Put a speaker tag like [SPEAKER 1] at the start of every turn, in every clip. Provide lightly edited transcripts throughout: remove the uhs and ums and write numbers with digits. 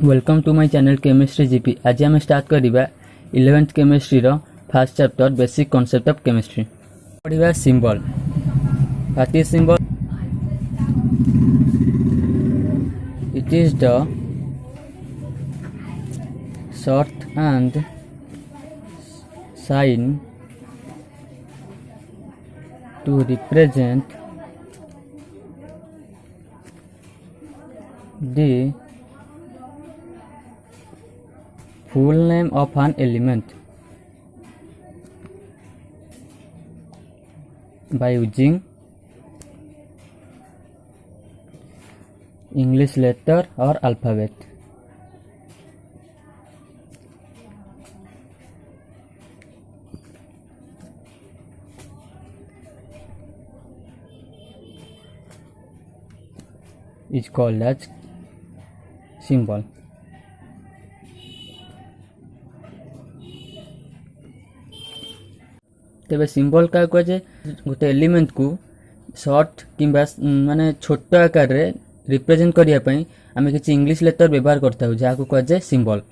[SPEAKER 1] Welcome to my channel chemistry G. P आम start करिबा 11th chemistry रो first chapter basic concept of chemistry. पढ़िबा symbol. What is symbol? It is the short hand sign to represent the full name of an element by using English letter or alphabet. Is called as symbol. तेबे symbol क्या कहे गोटे element को short किंबा माने छोट आकार रे रिप्रेजेंट करिया पई आमे किछि इंग्लिश लेटर व्यवहार करता हूं जाको कहे जे सिंबल।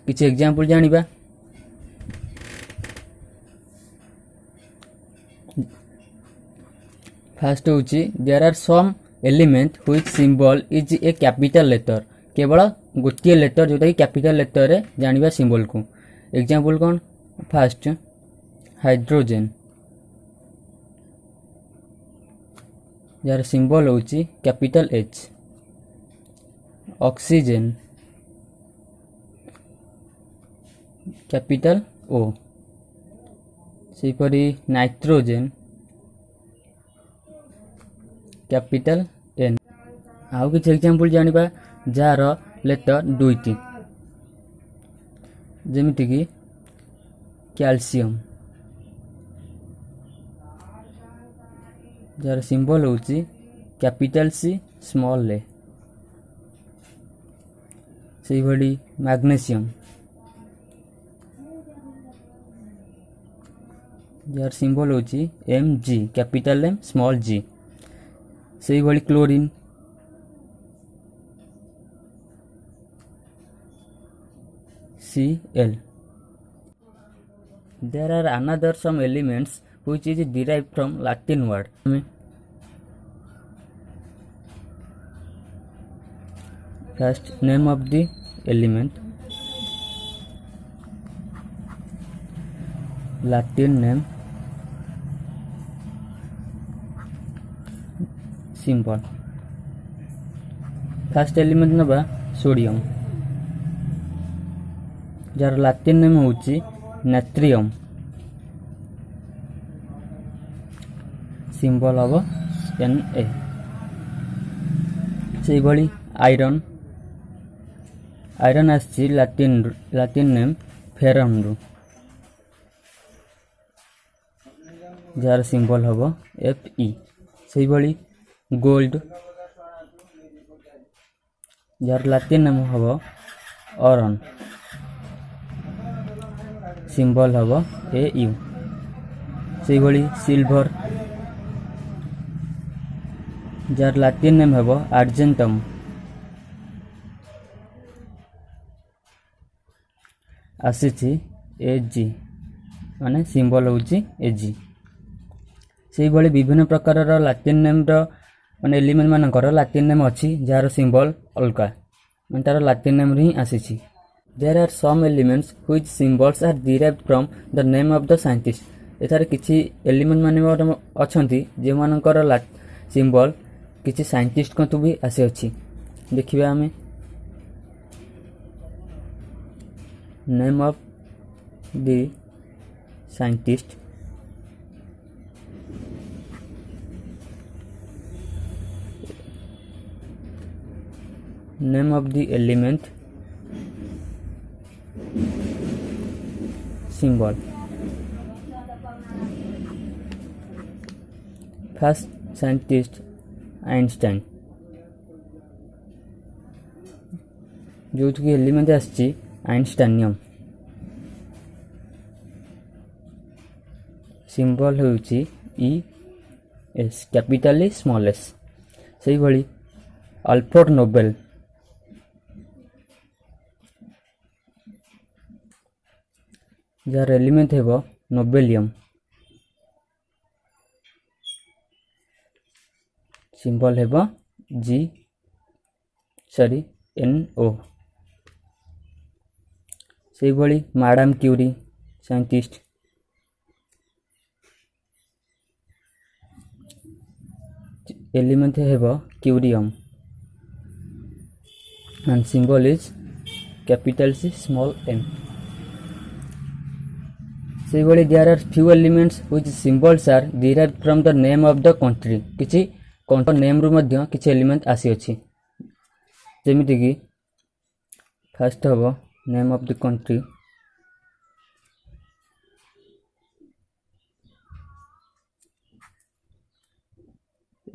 [SPEAKER 1] किछि एग्जांपल जानिबा। फर्स्ट होची there are some element which symbol is a capital letter. केवल गोटे लेटर जोटा कि कैपिटल लेटर रे जानिबा सिंबल को। एग्जांपल कोन? फर्स्ट हाइड्रोजन यार सिंबल होची capital H. Oxygen capital O. सेपरी नाइट्रोजन कैपिटल एन। आउ किछ एग्जांपल जानिबा जार लेटर दुईटी जेमिति कि कैल्शियम जार सिंबल होची कैपिटल सी स्मॉल ए। सेही भली मैग्नीशियम जार सिंबल होची M G capital M small G. सेही भली chlorine Cl. There are another some elements which is derived from Latin word. First name of the element, Latin name, symbol. First element नबा sodium jar Latin name होची नाट्रियम। Symbol हबो Na। सेही भली iron iron आछि Latin name ferrum रु jar symbol हबो Fe। सेही भली गोल्ड जार लातिन नेम हबो ऑरन सिंबल हबो Au। सेही भली सिल्वर जार लातिन नेम हबो आर्जेंटम आसीछि Ag माने सिंबल होची Ag। सेही भली विभिन्न प्रकार रो लातिन नेम रो माने एलिमेंट मानकर लातिन नेम अछि जार सिंबल अलका माने तार लातिन नेम रि आसीछि। There are some elements which symbols are derived from the name of the scientist. एथारे किछि एलिमेंट माने अछंती जे मानकर सिंबल किछि साइंटिस्ट को भी आसे अछि। देखिबा हमें name of the scientist name of the element symbol. First scientist Einstein जो कि एलिमेंट आछि आइंस्टाइनियम। सिंबल होची ES कैपिटल स्मॉल एस। सेही भली अल्फ्रेड नोबेल जार एलिमेंट हेबो नोबेलियम सिंबल हेबो NO से भली मैडम क्यूरी साइंटिस्ट एलिमेंट हेबो curium and symbol is capital C small m से भली there are few elements which symbols are derived from the name of the country किछि country name रु मध्य किछि element आसी अछि जेमिति कि फर्स्ट हबो name of the country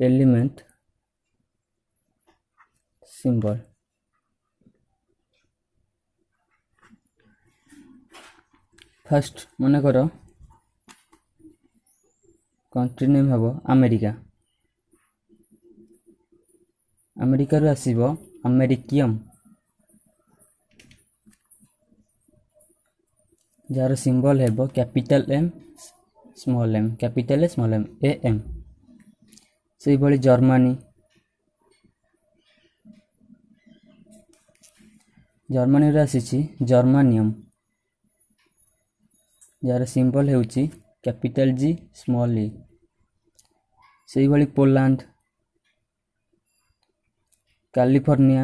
[SPEAKER 1] element symbol first मन कर कंट्री नेम हबो अमेरिका अमेरिका रु आसीबो अमेरिकियम जार सिंबल हेबो capital M small m capital A small m AM से भली जर्मनी जर्मनी रु आसीछि जर्मानियम जार सिंबल हेउछि कैपिटल G स्मॉल e से भली पोलैंड कैलिफोर्निया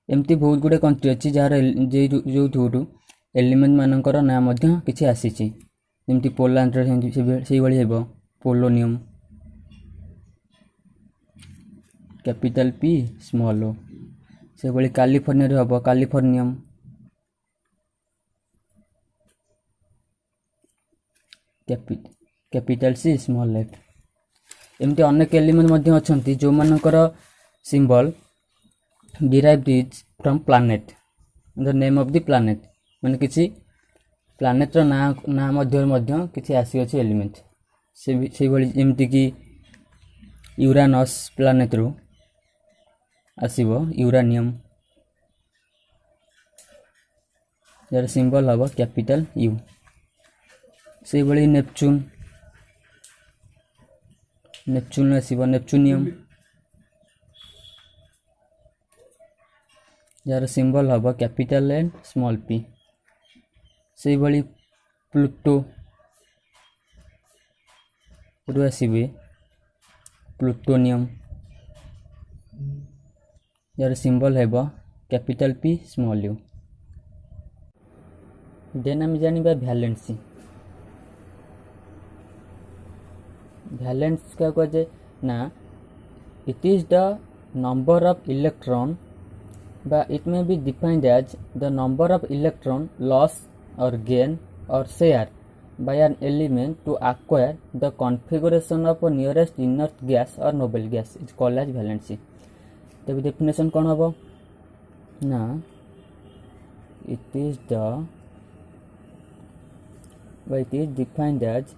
[SPEAKER 1] एमती बहुत गुडे कंट्री अच्छी जार जो थोड़ू एलिमेंट मानकर ना मध्य किछि आसीछि जेमती पोलैंड से भली हेबो polonium capital P small o से भली कैलिफोर्निया रे हेबो californium capital C small f एमती अनेक एलिमेंट मध्य अछंती जो मानकर symbol derived is from planet the name of the planet माने किछि प्लैनेट रो ना मध्य किछि आसी अछि एलिमेंट से भली जेमती कि यूरानस प्लैनेट रो आसीबो यूरानियम यार सिंबल हबो कैपिटल U से भली नेपच्यून आसीबो नेपच्यूनियम यार सिंबल हबो कैपिटल N स्मॉल p से भली प्लूटो रु आसीबे प्लूटोनियम यार सिंबल हेबो capital P small u then हम जानिबा वैलेंसी वैलेंस क्या कहे ना it is the number of electron but it may be defined as the number of electron loss or gain or share by an element to acquire the configuration of a nearest inert gas or noble gas is called as valency तब definition कौन होबो ना it is defined as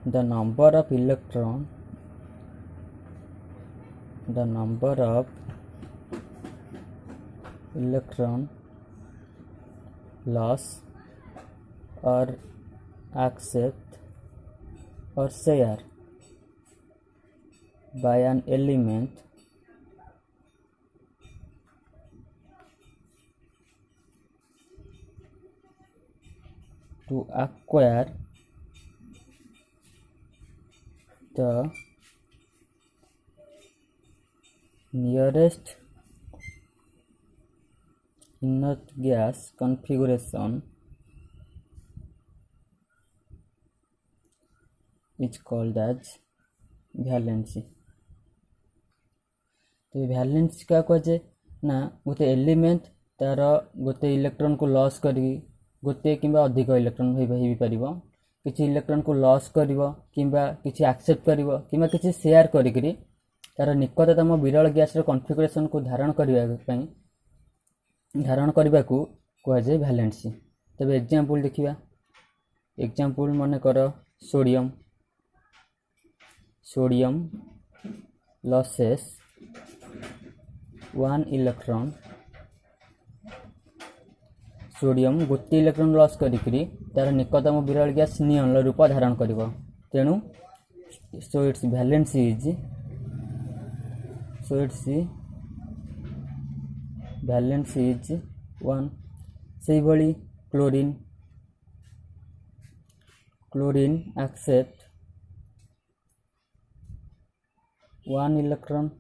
[SPEAKER 1] the number of electron loss or accept or share by an element to acquire the nearest inert gas configuration is called as valency तो valence क्या कहे ना गोटे element तार गोटे इलेक्ट्रॉन को लॉस करी गोटे किंबा अधिक इलेक्ट्रॉन हो पारिबो किछि इलेक्ट्रॉन को लॉस करिवो किंबा किछि एक्सेप्ट करिवो किंबा किछि शेयर करी करी तार निकटतम विरल गैस रो कॉन्फ़िगरेशन को धारण करबा को कह जाय वैलेंसी तबे एग्जांपल देखिबा एग्जांपल माने कर sodium losses one electron sodium गोटे इलेक्ट्रॉन लॉस करी तार निकटतम विरल गैस नियन रूप धारण करिवो तेणु so it's valency is one. से भली क्लोरीन एक्सेप्ट वन इलेक्ट्रॉन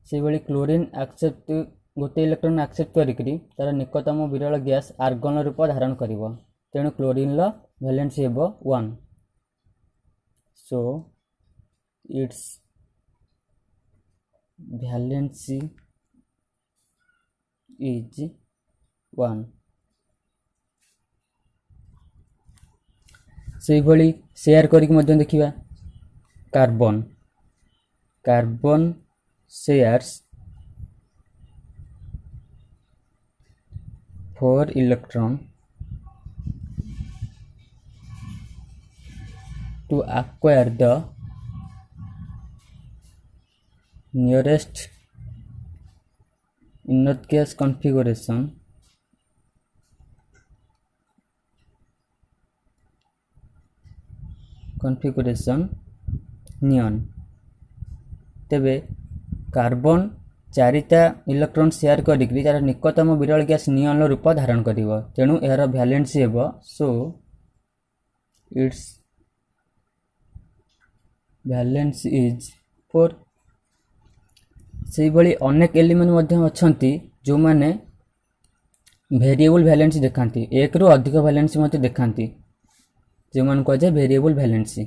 [SPEAKER 1] से भली क्लोरीन एक्सेप्ट गोटे इलेक्ट्रॉन एक्सेप्ट करी तार निकटतम विरल गैस आर्गन रूप धारण करिवो तेणु क्लोरीन लो वैलेंसी हेबो 1। So it's valency is 1। से भली शेयर करिक मध्य देखिबा carbon shares 4 electron to acquire the nearest inner gas configuration नियन। तेबे कार्बन चारिटा इलेक्ट्रॉन शेयर करी तार निकटतम विरल गैस नियन रूप धारण करिवो तेणु यार वैलेंसी हेबो सो इट्स वैलेंसी इज 4। से भली अनेक एलिमेंट मध्य अछंती जो माने वेरिएबल वैलेंसी देखांती एक रु अधिक वैलेंसी मते देखांती जो मान को जे वेरिएबल वैलेंसी।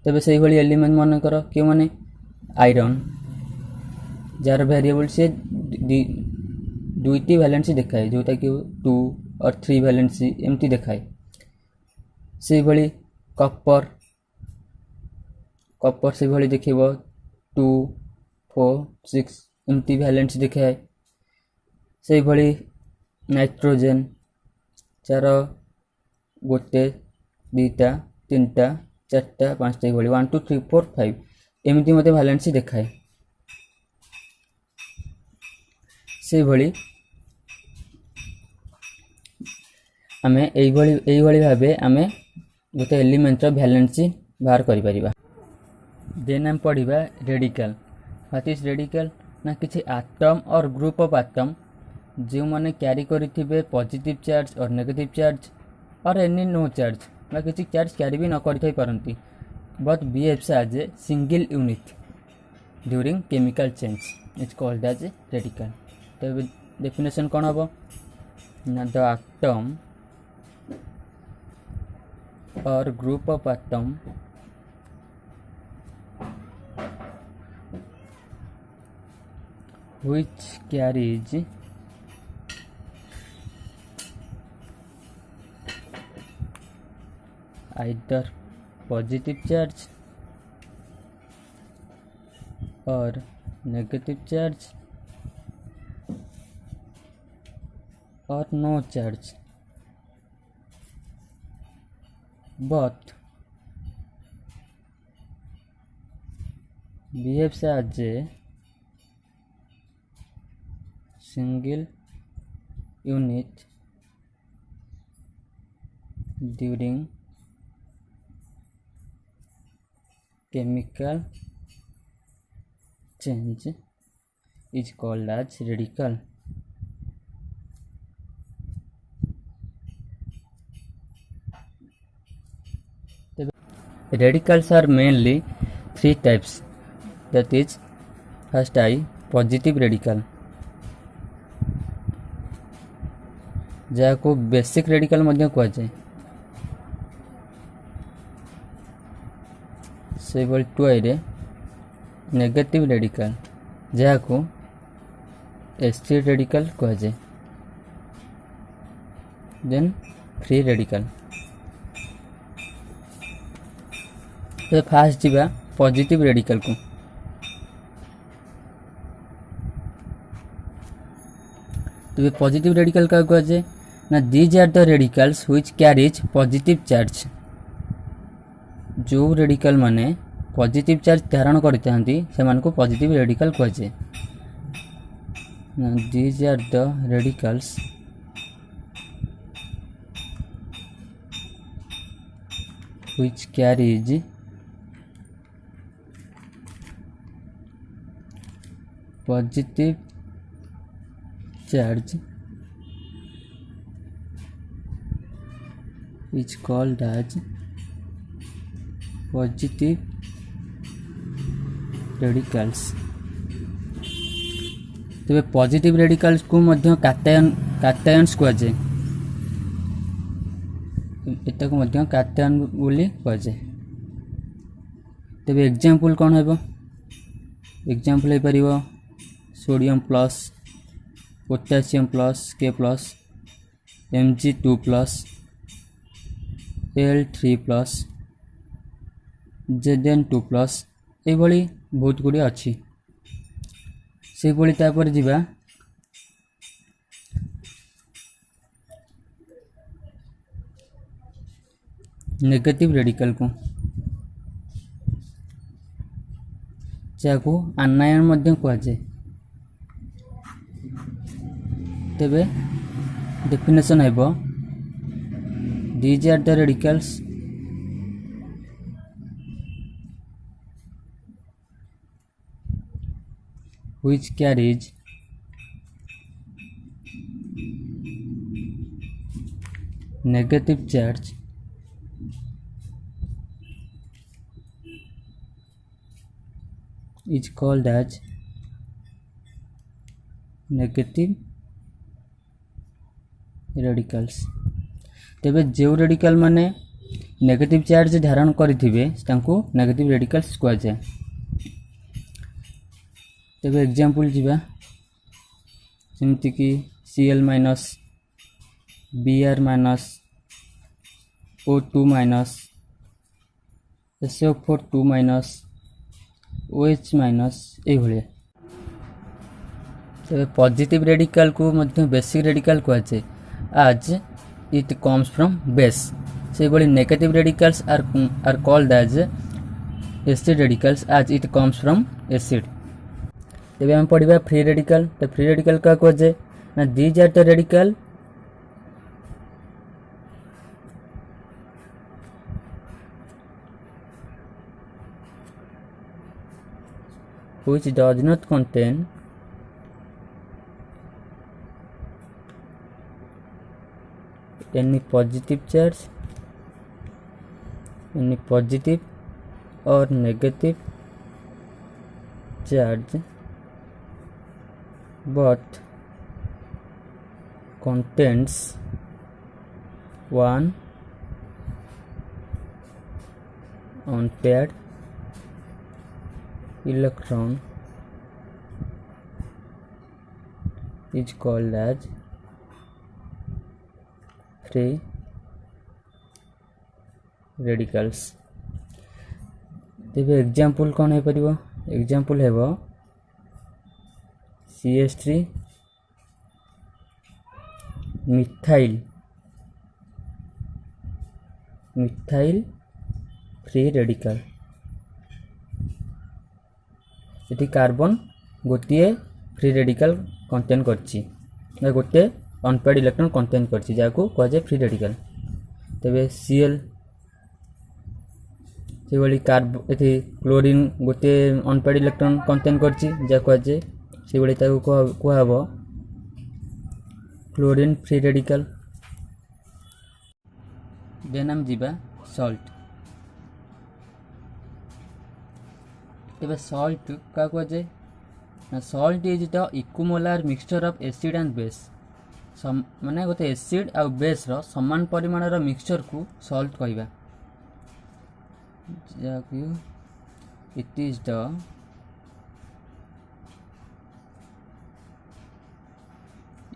[SPEAKER 1] तबे से भली एलिमेंट मन करो के माने आयरन जार वेरिएबल से दुईटी वैलेंसी देखाए जोटा कि 2 और 3 वैलेंसी एमती देखाए। से भली कॉपर से भली देखिबो 2 4 6 एमती वैलेंसी देखाए। से भली नाइट्रोजन चार गोटे दुईटा तीनटा चारटा पांचटा भली 1 2 3 4 5 एमती मते वैलेंसी देखाए। से भली आमे एई भली भाबे आमे गोटे एलिमेंट रो वैलेंसी बाहर करि परिबा। देन हम पढ़िबा रेडिकल। व्हाट इज रेडिकल ना किछि atom or group of atom जो माने कैरी करिथिबे positive charge or negative charge or any no charge ना किछि चार्ज कैरी भी न करिथाई परंती but behaves as a single unit during chemical change is called as radical. तो डेफिनेशन कौन हम ना the atom or group of atom which carries either positive charge or negative charge or no charge but behaves as a single unit during chemical change is called as radical. Radicals are mainly 3 types, that is first I positive radical जहाँ को basic radical मध्य कह जाए। से भली 2 रे negative radical जहाँ को acid radical कह जाए। Then free radical. तो फास्ट जीवा पॉजिटिव रेडिकल को। तो पॉजिटिव रेडिकल का कह जाए ना these are the radicals which carries positive charge. जो रेडिकल माने पॉजिटिव चार्ज धारण करता से पॉजिटिव रेडिकल कहुए। These are the radicals which carries positive charge is called as positive radicals। तेरे पॉजिटिव रेडिकल्स को मध्य काटायन्स कहुए। एटा को मध्य काटायन बोली कहुए। तेरे एग्जांपल कौन है? एग्जांपल हो पारिबो सोडियम प्लस, पोटेशियम प्लस, के plus, Mg2 plus, Al3 plus, Zn2 plus, ये बहुत गुड़ी अच्छी। से भली तापर जीवा नेगेटिव रेडिकल को, जाको आनायन मध्य कहुए। तेबे डेफिनेशन है these are the radicals which carries negative charge is called as negative radicals। तेबे जो रेडिकल माने नेगेटिव चार्ज धारण करिथिबे तांको नेगेटिव रेडिकल्स कहुए। तेबे एग्जांपल जीवा जेमति कि Cl minus, Br minus, O2 minus, SO4 minus, OH minus ये भलिया। तेबे पॉजिटिव रेडिकल को मध्य बेसिक रेडिकल कहुए आज इट कम्स फ्रॉम बेस। से भली negative radicals are called as acid radicals as it comes from acid. तेबे हम पढ़िबा फ्री रेडिकल। तो फ्री रेडिकल का कहुए ना these are the radical which does not contain any positive charge, any positive or negative charge, but contains one unpaired electron is called as free radicals। तेबे example कौन है परिबो? Example हेबो CH3 methyl free radical. ये carbon गोटे free radical contain करछि, गोटे unpaired electron contain करछि जाको कहे फ्री रेडिकल। तेबे Cl से भली ये क्लोरीन गोटे अनपेड इलेक्ट्रॉन कंटेन करछि जा कहे से भली ताको कहबो क्लोरीन फ्री रेडिकल। देन हम जीवा सॉल्ट। तेबे सॉल्ट का कहे ना salt is the equimolar mixture of acid and base. माने गोटे एसिड आ बेस रो समान परिमाण रो मिक्सचर को सॉल्ट कहबा। It is the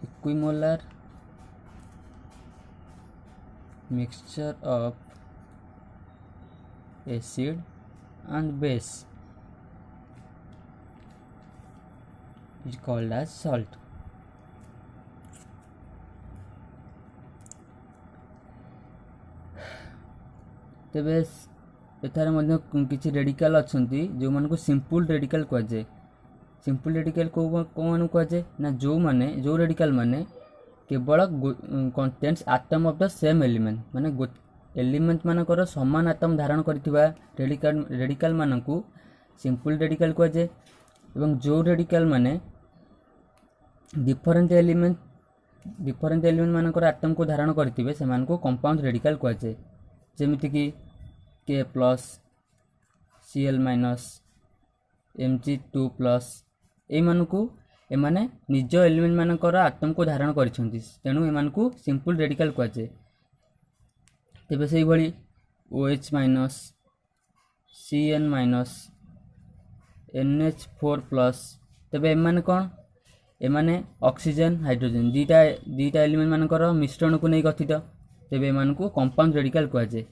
[SPEAKER 1] equimolar mixture of acid and base is called as salt। तेबे ଏଠାରେ ମଧ୍ୟ କିଛି ରେଡିକାଲ ଅଛନ୍ତି ଯେଉଁମାନଙ୍କୁ ସିମ୍ପୁଲ ରେଡିକାଲ କୁହାଯାଏ। ସିମ୍ପୁଲ ରେଡିକାଲ କେଉଁମାନଙ୍କୁ କୁହାଯାଏ ନା ଯେଉଁ ରେଡିକାଲ ମାନେ କେବଳ କଣ୍ଟେନ୍ସ atom of the same element, ମାନେ ଏଲିମେଣ୍ଟ ମାନଙ୍କର ସମାନ ଆଟମ୍ ଧାରଣ କରିଥିବା ରେଡିକାଲ ମାନଙ୍କୁ ସିମ୍ପୁଲ ରେଡିକାଲ କୁହାଯାଏ। ଏବଂ ଯେଉଁ ରେଡିକାଲ ମାନେ ଡିଫରେଣ୍ଟ ଏଲିମେଣ୍ଟ ମାନଙ୍କର ଆଟମ୍କୁ ଧାରଣ କରିଥିବେ ସେମାନଙ୍କୁ କମ୍ପାଉଣ୍ଡ ରେଡିକାଲ କୁହାଯାଏ। ଯେମିତିକି K+, Cl-, Mg2+, ଏମାନେ ନିଜ ଏଲିମେଣ୍ଟ ମାନଙ୍କର ଆଟମ୍କୁ ଧାରଣ କରିଛନ୍ତି, ତେଣୁ ଏମାନଙ୍କୁ ସିମ୍ପୁଲ ରେଡିକାଲ କୁହାଯାଏ। ତେବେ ସେଇଭଳି OH-, Cn-, NH4+, ତେବେ ଏମାନେ କ'ଣ? ଏମାନେ ଅକ୍ସିଜେନ ହାଇଡ୍ରୋଜେନ ଦୁଇଟା ଏଲିମେଣ୍ଟ ମାନଙ୍କର ମିଶ୍ରଣକୁ ନେଇ ଗଠିତ, ତେବେ ଏମାନଙ୍କୁ କମ୍ପାଉଣ୍ଡ ରେଡିକାଲ କୁହାଯାଏ।